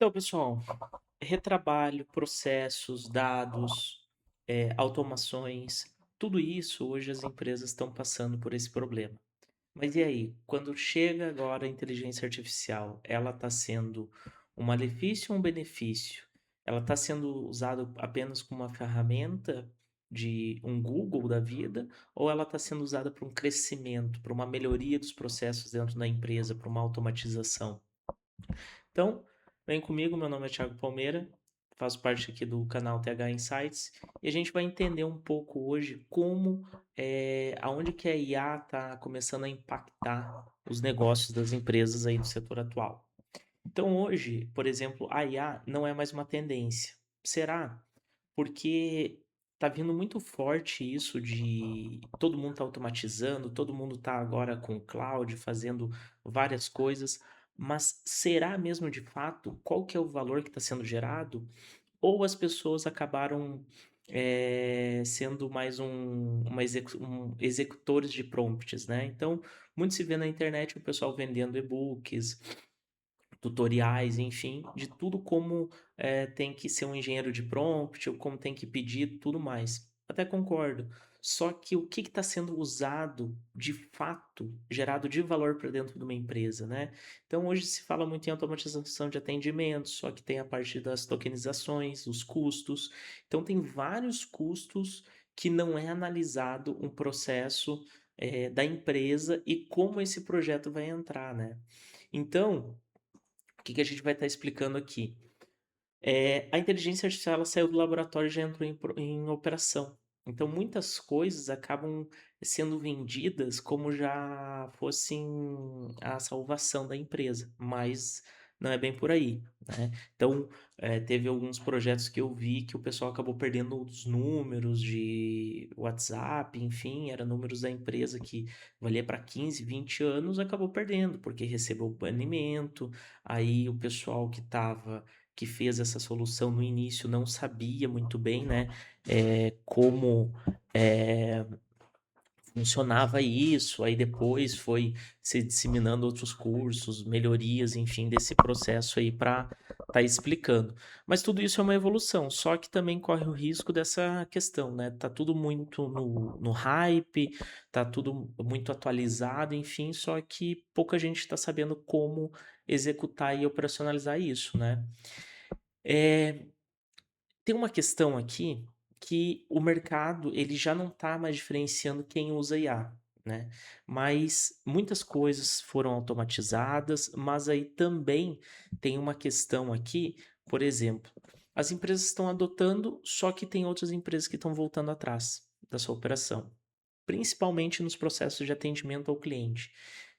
Então, pessoal, retrabalho, processos, dados, automações, tudo isso hoje as empresas estão passando por esse problema. Mas e aí, quando chega agora a inteligência artificial, ela está sendo um malefício ou um benefício? Ela está sendo usada apenas como uma ferramenta de um Google da vida, ou ela está sendo usada para um crescimento, para uma melhoria dos processos dentro da empresa, para uma automatização? Então, vem comigo, meu nome é Thiago Palmeira, faço parte aqui do canal TH Insights e a gente vai entender um pouco hoje como, aonde que a IA está começando a impactar os negócios das empresas aí do setor atual. Então hoje, por exemplo, a IA não é mais uma tendência. Será? Porque tá vindo muito forte isso de todo mundo tá automatizando, todo mundo tá agora com cloud, fazendo várias coisas, mas será mesmo de fato qual que é o valor que está sendo gerado? Ou as pessoas acabaram sendo mais executores de prompts, né? Então, muito se vê na internet o pessoal vendendo e-books, tutoriais, enfim, de tudo como tem que ser um engenheiro de prompt, ou como tem que pedir, tudo mais. Até concordo. Só que o que está sendo usado de fato, gerado de valor para dentro de uma empresa, né? Então hoje se fala muito em automatização de atendimento, só que tem a parte das tokenizações, os custos. Então tem vários custos que não é analisado um processo da empresa e como esse projeto vai entrar, né? Então, o que que a gente vai estar explicando aqui? A inteligência artificial ela saiu do laboratório e já entrou em operação. Então, muitas coisas acabam sendo vendidas como já fossem a salvação da empresa, mas não é bem por aí, né? Então, teve alguns projetos que eu vi que o pessoal acabou perdendo os números de WhatsApp, enfim, eram números da empresa que valia para 15, 20 anos, acabou perdendo, porque recebeu banimento, aí o pessoal que fez essa solução no início não sabia muito bem, né, como é, funcionava isso, aí depois foi se disseminando outros cursos, melhorias, enfim, desse processo aí para tá explicando. Mas tudo isso é uma evolução, só que também corre o risco dessa questão, né? Tá tudo muito no hype, tá tudo muito atualizado, enfim, só que pouca gente está sabendo como executar e operacionalizar isso, né? É, tem uma questão aqui que o mercado ele já não está mais diferenciando quem usa IA, né? Mas muitas coisas foram automatizadas, mas aí também tem uma questão aqui, por exemplo, as empresas estão adotando, só que tem outras empresas que estão voltando atrás da sua operação, principalmente nos processos de atendimento ao cliente.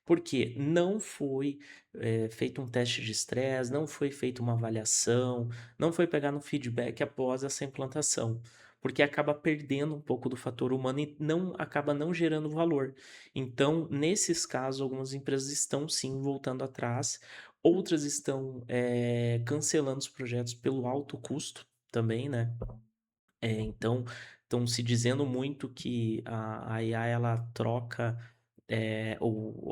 Porque não foi feito um teste de estresse, não foi feita uma avaliação, não foi pegar no feedback após essa implantação, porque acaba perdendo um pouco do fator humano e não acaba não gerando valor. Então, nesses casos, algumas empresas estão sim voltando atrás, outras estão cancelando os projetos pelo alto custo também, né? Então, estão se dizendo muito que a IA ela troca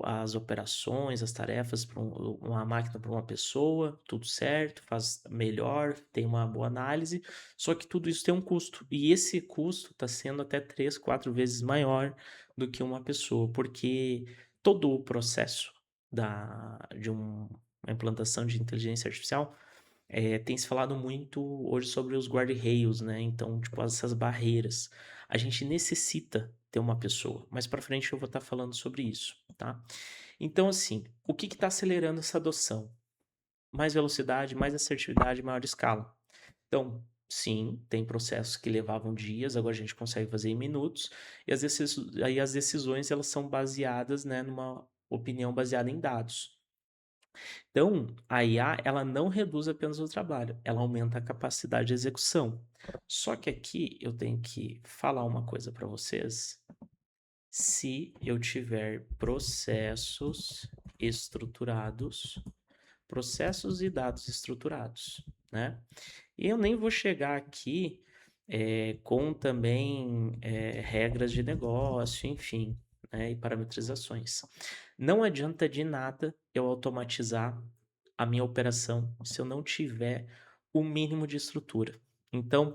as operações, as tarefas para uma máquina para uma pessoa, tudo certo, faz melhor, tem uma boa análise, só que tudo isso tem um custo. E esse custo está sendo até 3, 4 vezes maior do que uma pessoa, porque todo o processo uma implantação de inteligência artificial tem se falado muito hoje sobre os guardrails, né? Então, tipo, essas barreiras. A gente necessita ter uma pessoa. Mais para frente eu vou estar falando sobre isso, tá? Então, assim, o que está acelerando essa adoção? Mais velocidade, mais assertividade, maior escala. Então, sim, tem processos que levavam dias, agora a gente consegue fazer em minutos, e aí as decisões elas são baseadas, né, numa opinião baseada em dados. Então, a IA, ela não reduz apenas o trabalho, ela aumenta a capacidade de execução. Só que aqui eu tenho que falar uma coisa para vocês. Se eu tiver processos e dados estruturados, né? E eu nem vou chegar aqui com também regras de negócio, enfim, né, e parametrizações. Não adianta de nada eu automatizar a minha operação se eu não tiver o mínimo de estrutura. Então,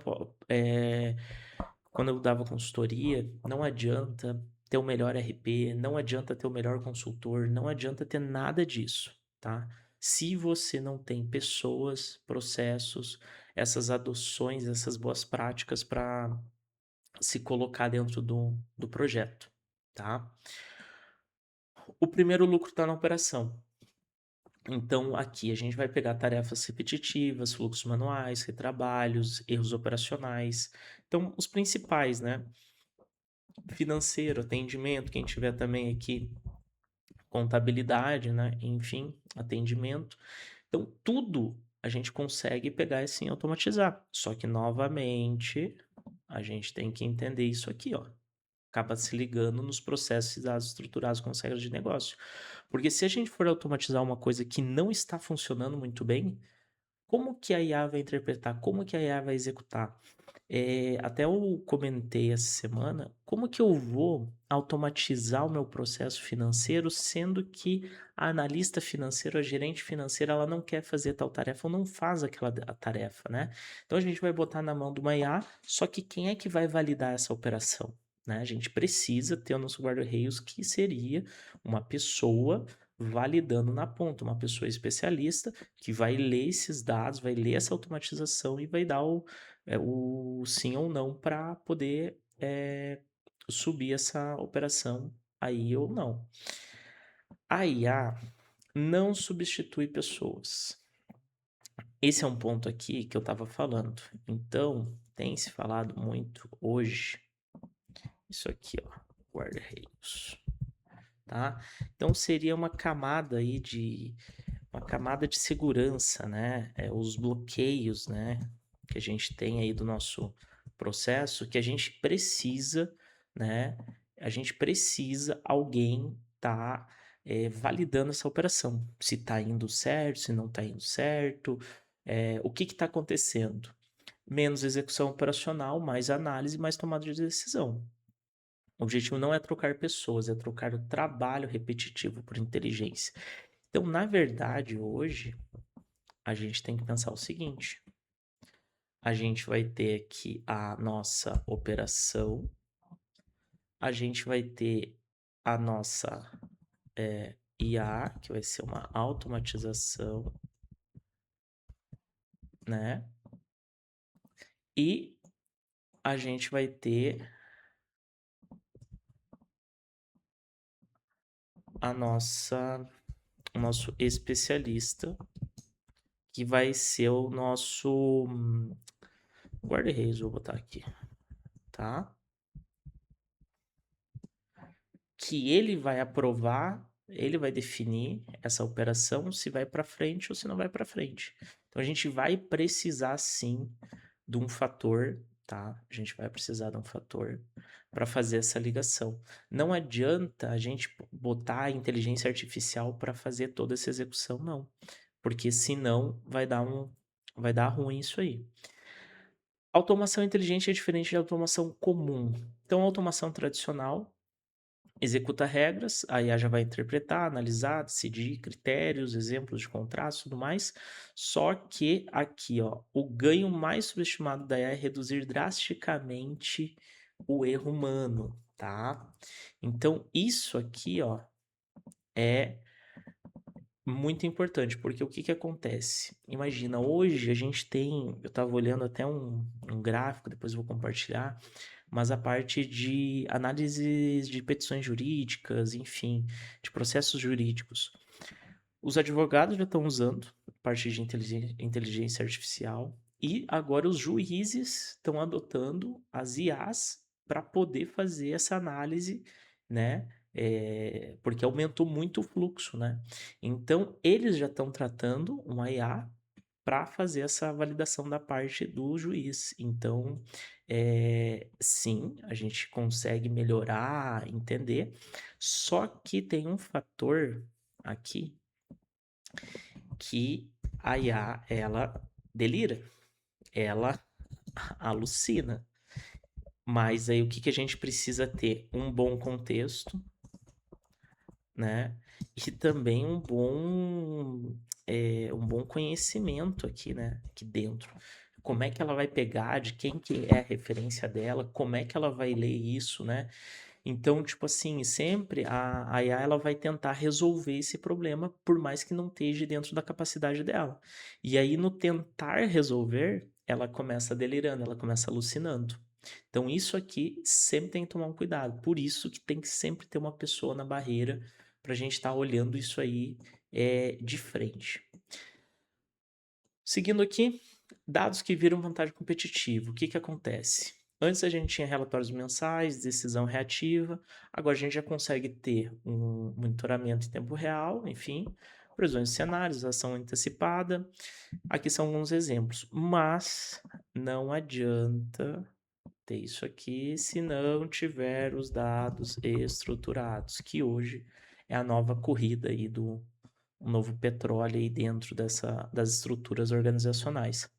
quando eu dava consultoria, não adianta ter o melhor RP, não adianta ter o melhor consultor, não adianta ter nada disso, tá? Se você não tem pessoas, processos, essas adoções, essas boas práticas para se colocar dentro do projeto, tá? O primeiro lucro está na operação. Então, aqui a gente vai pegar tarefas repetitivas, fluxos manuais, retrabalhos, erros operacionais. Então, os principais, né? Financeiro, atendimento, quem tiver também aqui, contabilidade, né? Enfim, atendimento. Então, tudo a gente consegue pegar e sim automatizar. Só que, novamente, a gente tem que entender isso aqui, ó. Acaba se ligando nos processos e dados estruturados com as regras de negócio. Porque se a gente for automatizar uma coisa que não está funcionando muito bem, como que a IA vai interpretar? Como que a IA vai executar? Até eu comentei essa semana, como que eu vou automatizar o meu processo financeiro, sendo que a analista financeira, a gerente financeira, ela não quer fazer tal tarefa ou não faz aquela tarefa, né? Então a gente vai botar na mão de uma IA, só que quem é que vai validar essa operação? Né? A gente precisa ter o nosso guarda-reios, que seria uma pessoa validando na ponta, uma pessoa especialista que vai ler esses dados, vai ler essa automatização e vai dar o sim ou não para poder subir essa operação aí ou não. A IA não substitui pessoas. Esse é um ponto aqui que eu estava falando. Então, tem se falado muito hoje, isso aqui, ó, guarda-reios, tá? Então, seria uma camada aí uma camada de segurança, né? Os bloqueios, né? Que a gente tem aí do nosso processo, que a gente precisa, né? A gente precisa alguém tá validando essa operação, se tá indo certo, se não tá indo certo, o que que tá acontecendo? Menos execução operacional, mais análise, mais tomada de decisão. O objetivo não é trocar pessoas, é trocar o trabalho repetitivo por inteligência. Então, na verdade, hoje, a gente tem que pensar o seguinte: a gente vai ter aqui a nossa operação, a gente vai ter a nossa IA, que vai ser uma automatização, né? E a gente vai ter o nosso especialista, que vai ser o nosso guarda-reis, vou botar aqui, tá? Que ele vai aprovar, ele vai definir essa operação, se vai para frente ou se não vai para frente. Então a gente vai precisar sim de um fator, tá? A gente vai precisar de um fator para fazer essa ligação. Não adianta a gente botar a inteligência artificial para fazer toda essa execução, não, porque senão vai dar ruim isso aí. Automação inteligente é diferente de automação comum. Então, automação tradicional executa regras, a IA já vai interpretar, analisar, decidir critérios, exemplos de contratos e tudo mais. Só que aqui, ó, o ganho mais subestimado da IA é reduzir drasticamente o erro humano, tá? Então, isso aqui, ó, é muito importante, porque o que que acontece? Imagina, hoje a gente tem, eu estava olhando até um gráfico, depois eu vou compartilhar, mas a parte de análises de petições jurídicas, enfim, de processos jurídicos. Os advogados já estão usando parte de inteligência artificial e agora os juízes estão adotando as IAs para poder fazer essa análise, né? Porque aumentou muito o fluxo, né? Então, eles já estão tratando uma IA para fazer essa validação da parte do juiz. Então, sim, a gente consegue melhorar, entender, só que tem um fator aqui que a IA, ela delira, ela alucina. Mas aí o que, que a gente precisa ter? Um bom contexto, né? E também um bom um bom conhecimento aqui, né, aqui dentro. Como é que ela vai pegar, de quem que é a referência dela, como é que ela vai ler isso, né? Então, tipo assim, sempre a IA ela vai tentar resolver esse problema, por mais que não esteja dentro da capacidade dela. E aí, no tentar resolver, ela começa delirando, ela começa alucinando. Então, isso aqui sempre tem que tomar um cuidado. Por isso que tem que sempre ter uma pessoa na barreira para a gente estar olhando isso aí de frente. Seguindo aqui, dados que viram vantagem competitiva. O que que acontece? Antes a gente tinha relatórios mensais, decisão reativa, agora a gente já consegue ter um monitoramento em tempo real, enfim, previsões de cenários, ação antecipada. Aqui são alguns exemplos, mas não adianta ter isso aqui se não tiver os dados estruturados, que hoje é a nova corrida aí do um novo petróleo aí dentro das estruturas organizacionais.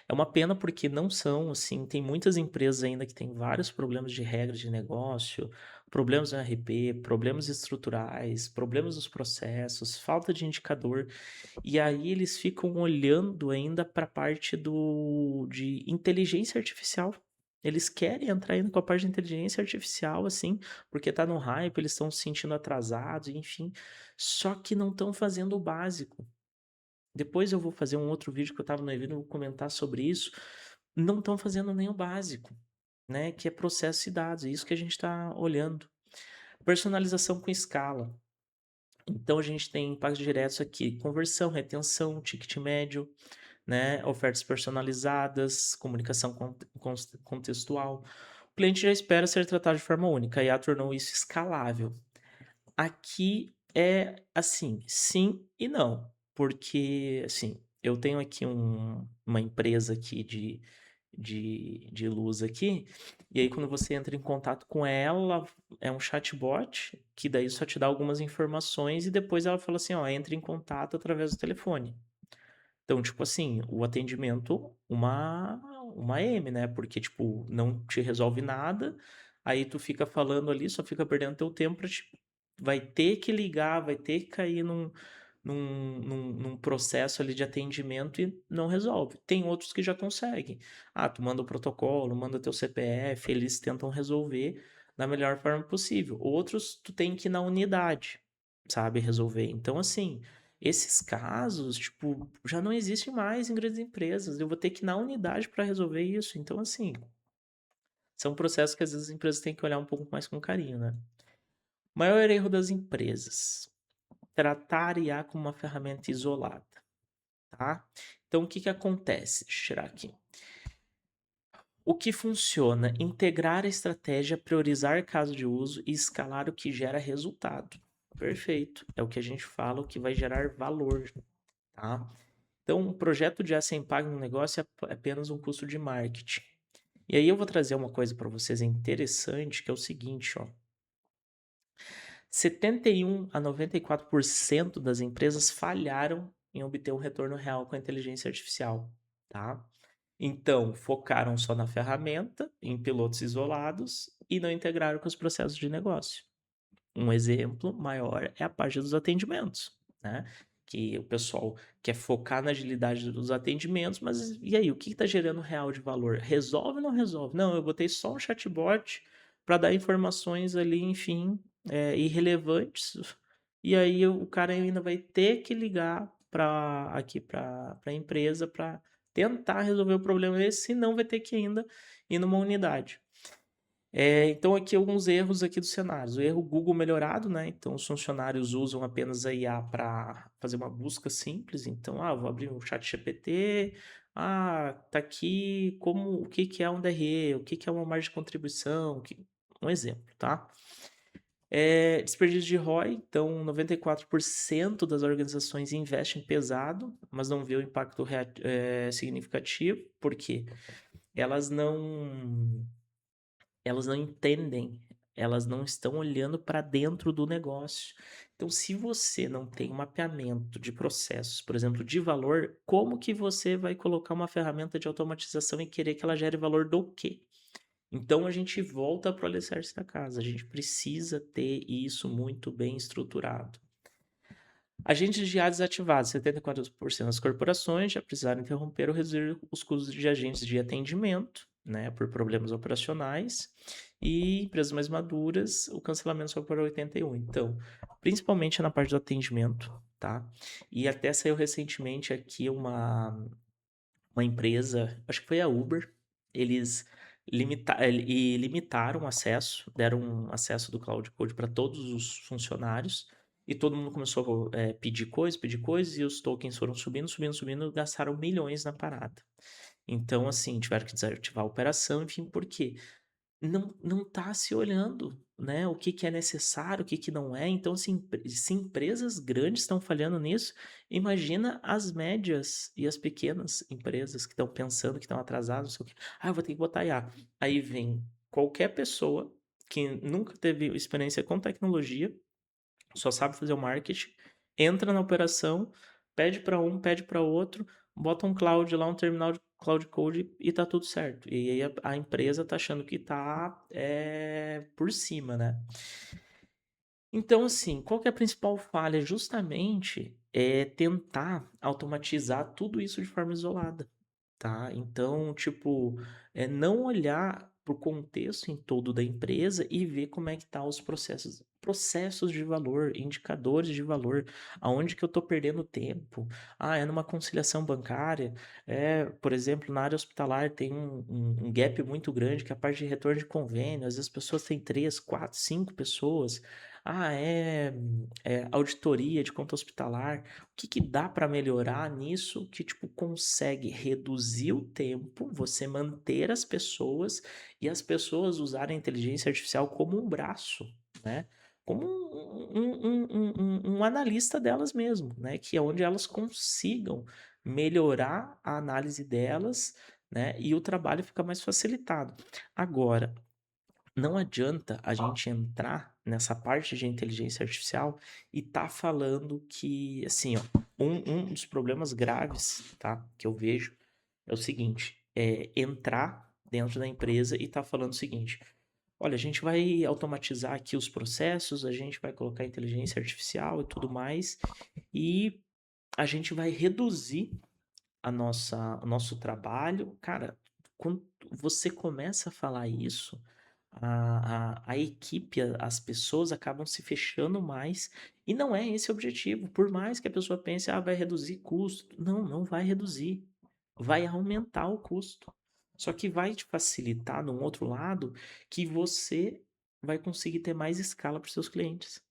É uma pena porque não são, assim, tem muitas empresas ainda que têm vários problemas de regras de negócio, problemas no RP, problemas estruturais, problemas nos processos, falta de indicador, e aí eles ficam olhando ainda para a parte de inteligência artificial. Eles querem entrar ainda com a parte de inteligência artificial, assim, porque tá no hype, eles estão se sentindo atrasados, enfim. Só que não estão fazendo o básico. Depois eu vou fazer um outro vídeo que eu estava no evento, eu vou comentar sobre isso. Não estão fazendo nem o básico, né? Que é processo e dados. É isso que a gente está olhando. Personalização com escala. Então a gente tem impactos diretos aqui: conversão, retenção, ticket médio, né? Ofertas personalizadas, comunicação contextual. O cliente já espera ser tratado de forma única e a tornou isso escalável. Aqui é assim, sim e não, porque assim, eu tenho aqui uma empresa aqui de luz aqui, e aí quando você entra em contato com ela, é um chatbot, que daí só te dá algumas informações e depois ela fala assim, ó, entre em contato através do telefone. Então, tipo assim, o atendimento, uma M, né? Porque, tipo, não te resolve nada, aí tu fica falando ali, só fica perdendo teu tempo vai ter que ligar, vai ter que cair num processo ali de atendimento e não resolve. Tem outros que já conseguem. Ah, tu manda o protocolo, manda teu CPF, eles tentam resolver da melhor forma possível. Outros, tu tem que ir na unidade, sabe, resolver. Então, assim, esses casos, tipo, já não existem mais em grandes empresas. Eu vou ter que ir na unidade para resolver isso. Então, assim, são processos que às vezes as empresas têm que olhar um pouco mais com carinho, né? Maior erro das empresas: tratar IA como uma ferramenta isolada, tá? Então, o que que acontece? Deixa eu tirar aqui. O que funciona? Integrar a estratégia, priorizar caso de uso e escalar o que gera resultado. Perfeito. É o que a gente fala, o que vai gerar valor, tá? Então, um projeto de IA sem impacto no negócio é apenas um custo de marketing. E aí eu vou trazer uma coisa para vocês interessante, que é o seguinte, ó. 71 a 94% das empresas falharam em obter um retorno real com a inteligência artificial, tá? Então, focaram só na ferramenta, em pilotos isolados e não integraram com os processos de negócio. Um exemplo maior é a parte dos atendimentos, né? Que o pessoal quer focar na agilidade dos atendimentos, mas e aí, o que está gerando real de valor? Resolve ou não resolve? Não, eu botei só um chatbot para dar informações ali, enfim, irrelevantes, e aí o cara ainda vai ter que ligar para a empresa para tentar resolver o problema desse, senão vai ter que ainda ir numa unidade. Então, aqui alguns erros aqui dos cenários. O erro Google melhorado, né? Então, os funcionários usam apenas a IA para fazer uma busca simples. Então, vou abrir um chat GPT. Tá aqui o que que é um DRE, o que que é uma margem de contribuição, um exemplo, tá? Desperdício de ROI. Então, 94% das organizações investem pesado, mas não vê o impacto significativo. Por quê? Elas não elas não entendem, elas não estão olhando para dentro do negócio. Então, se você não tem um mapeamento de processos, por exemplo, de valor, como que você vai colocar uma ferramenta de automatização e querer que ela gere valor do quê? Então, a gente volta para o alicerce da casa. A gente precisa ter isso muito bem estruturado. Agentes de IA desativados: 74% das corporações já precisaram interromper ou reduzir os custos de agentes de atendimento, né, por problemas operacionais. E empresas mais maduras, o cancelamento só por 81%. Então, principalmente na parte do atendimento, tá? E até saiu recentemente aqui uma empresa, acho que foi a Uber, eles limitaram o acesso, deram um acesso do Cloud Code para todos os funcionários, e todo mundo começou a pedir coisas, e os tokens foram subindo, subindo, subindo, gastaram milhões na parada. Então, assim, tiveram que desativar a operação, enfim, por quê? Não tá se olhando, né, o que que é necessário, o que que não é. Então, se empresas grandes estão falhando nisso, imagina as médias e as pequenas empresas que estão pensando, que estão atrasadas, não sei o quê. "Ah, eu vou ter que botar IA". Aí vem qualquer pessoa que nunca teve experiência com tecnologia, só sabe fazer o marketing, entra na operação, pede para um, pede para outro, bota um cloud lá, um terminal de cloud code e tá tudo certo. E aí a empresa tá achando que tá por cima, né? Então, assim, qual que é a principal falha? Justamente é tentar automatizar tudo isso de forma isolada. Tá? Então, tipo, é não olhar para o contexto em todo da empresa e ver como é que tá os processos de valor, indicadores de valor, aonde que eu estou perdendo tempo. Ah, é numa conciliação bancária, por exemplo, na área hospitalar tem um gap muito grande, que é a parte de retorno de convênio, às vezes as pessoas têm 3, 4, 5 pessoas. Ah, auditoria de conta hospitalar. O que que dá para melhorar nisso que, tipo, consegue reduzir o tempo, você manter as pessoas e as pessoas usarem a inteligência artificial como um braço, né? Como um analista delas mesmo, né? Que é onde elas consigam melhorar a análise delas, né? E o trabalho fica mais facilitado. Agora, não adianta a gente entrar nessa parte de inteligência artificial e tá falando que, assim, ó, um dos problemas graves, tá, que eu vejo é o seguinte, é entrar dentro da empresa e tá falando o seguinte: olha, a gente vai automatizar aqui os processos, a gente vai colocar inteligência artificial e tudo mais, e a gente vai reduzir o nosso trabalho. Cara, quando você começa a falar isso, a equipe, as pessoas acabam se fechando mais, e não é esse o objetivo. Por mais que a pessoa pense, ah, vai reduzir custo. Não, não vai reduzir. Vai aumentar o custo. Só que vai te facilitar, num outro lado, que você vai conseguir ter mais escala para os seus clientes.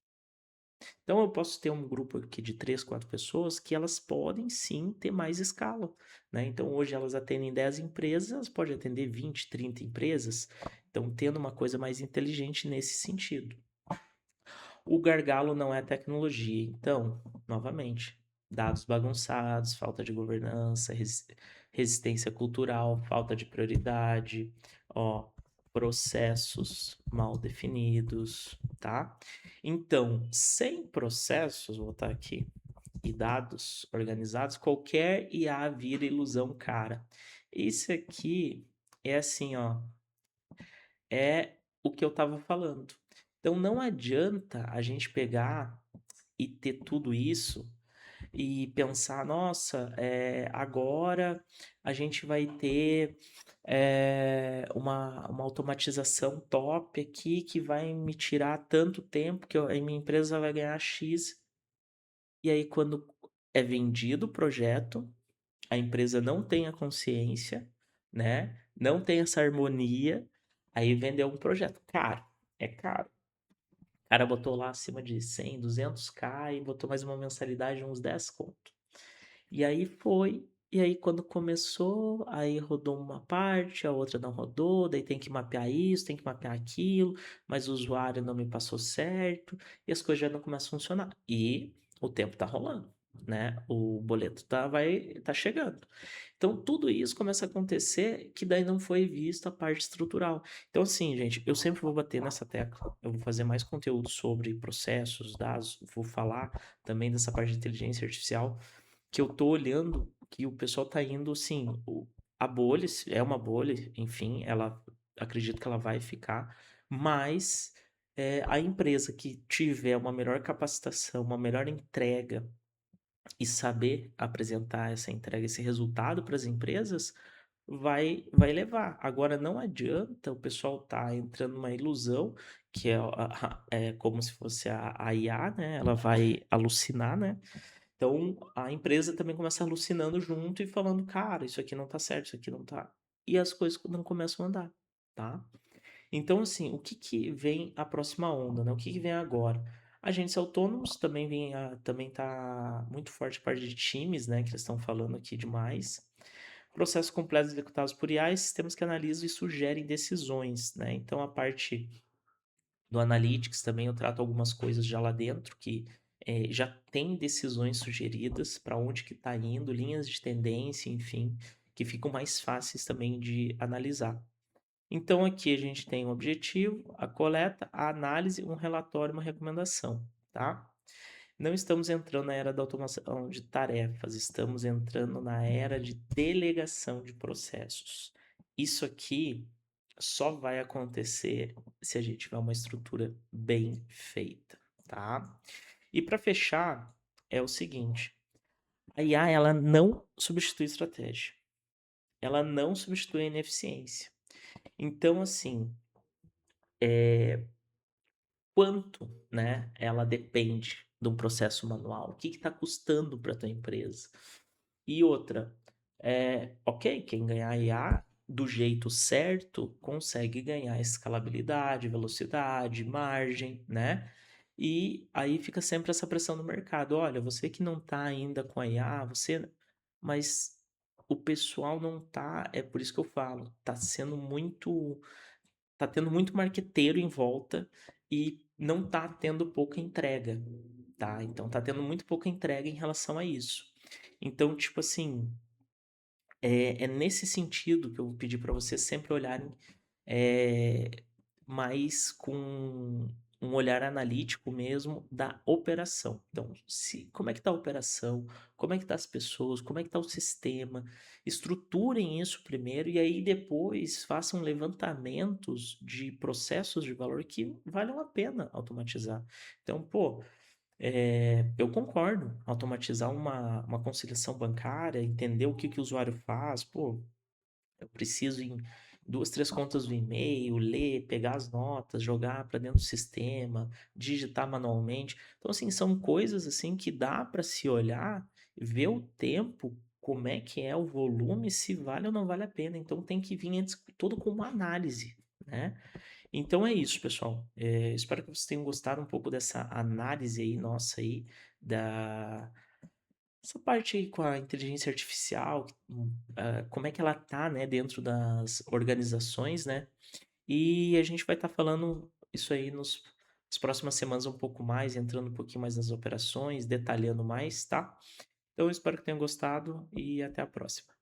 Então eu posso ter um grupo aqui de 3, 4 pessoas que elas podem sim ter mais escala, né? Então hoje elas atendem 10 empresas, elas podem atender 20, 30 empresas. Então tendo uma coisa mais inteligente nesse sentido. O gargalo não é tecnologia. Então, novamente, dados bagunçados, falta de governança, resistência cultural, falta de prioridade, ó, processos mal definidos, tá? Então, sem processos, vou botar aqui, e dados organizados, qualquer IA vira ilusão cara. Isso aqui é assim, ó, é o que eu estava falando. Então não adianta a gente pegar e ter tudo isso e pensar, nossa, agora a gente vai ter uma automatização top aqui que vai me tirar tanto tempo que a minha empresa vai ganhar X. E aí, quando é vendido o projeto, a empresa não tem a consciência, né? Não tem essa harmonia, aí vendeu um projeto caro. É caro. O cara botou lá acima de 100, 200k e botou mais uma mensalidade de uns 10 conto. E aí foi, e aí quando começou, aí rodou uma parte, a outra não rodou, daí tem que mapear isso, tem que mapear aquilo, mas o usuário não me passou certo, e as coisas já não começam a funcionar. E o tempo tá rolando, né? O boleto tá chegando. Então tudo isso começa a acontecer que daí não foi visto a parte estrutural. Então assim, gente, eu sempre vou bater nessa tecla. Eu vou fazer mais conteúdo sobre processos, dados, vou falar também dessa parte de inteligência artificial, que eu tô olhando que o pessoal tá indo, assim, a bolha é uma bolha, enfim, ela acredito que ela vai ficar, mas a empresa que tiver uma melhor capacitação, uma melhor entrega e saber apresentar essa entrega, esse resultado para as empresas, vai levar. Agora não adianta o pessoal tá entrando numa ilusão, que é é como se fosse a IA, né, ela vai alucinar, né, então a empresa também começa alucinando junto e falando: "Cara, isso aqui não tá certo, isso aqui não tá", e as coisas não começam a andar, tá. Então, assim, o que que vem a próxima onda, né? O que que vem agora? Agentes autônomos também também tá muito forte a parte de times, né? Que eles estão falando aqui demais. Processos completos executados por IA e sistemas que analisam e sugerem decisões, né? Então, a parte do Analytics também eu trato algumas coisas já lá dentro que já tem decisões sugeridas para onde que está indo, linhas de tendência, enfim, que ficam mais fáceis também de analisar. Então aqui a gente tem o objetivo, a coleta, a análise, um relatório, uma recomendação, tá? Não estamos entrando na era da automação de tarefas, estamos entrando na era de delegação de processos. Isso aqui só vai acontecer se a gente tiver uma estrutura bem feita, tá? E para fechar, é o seguinte, a IA ela não substitui estratégia, ela não substitui a ineficiência. Então, assim, quanto, né, ela depende de um processo manual? O que está custando para a tua empresa? E outra, ok, quem ganhar IA do jeito certo consegue ganhar escalabilidade, velocidade, margem, né? E aí fica sempre essa pressão no mercado. Olha, você que não está ainda com a IA, você, mas o pessoal não tá, é por isso que eu falo, tá tendo muito marqueteiro em volta e não tá tendo pouca entrega, tá? Então tá tendo muito pouca entrega em relação a isso. Então, tipo assim, é nesse sentido que eu vou pedir para vocês sempre olharem eh, mais com um olhar analítico mesmo da operação. Então, como é que está a operação? Como é que tá as pessoas? Como é que está o sistema? Estruturem isso primeiro e aí depois façam levantamentos de processos de valor que valham a pena automatizar. Então, pô, eu concordo. Automatizar uma conciliação bancária, entender o que que o usuário faz, pô, eu preciso em 2, 3 contas do e-mail, ler, pegar as notas, jogar para dentro do sistema, digitar manualmente. Então, assim, são coisas assim que dá para se olhar, ver o tempo, como é que é o volume, se vale ou não vale a pena. Então, tem que vir antes tudo com uma análise, né? Então é isso, pessoal. Espero que vocês tenham gostado um pouco dessa análise aí nossa aí da essa parte aí com a inteligência artificial, como é que ela tá, né, dentro das organizações, né? E a gente vai estar falando isso aí nas próximas semanas um pouco mais, entrando um pouquinho mais nas operações, detalhando mais, tá? Então eu espero que tenham gostado e até a próxima.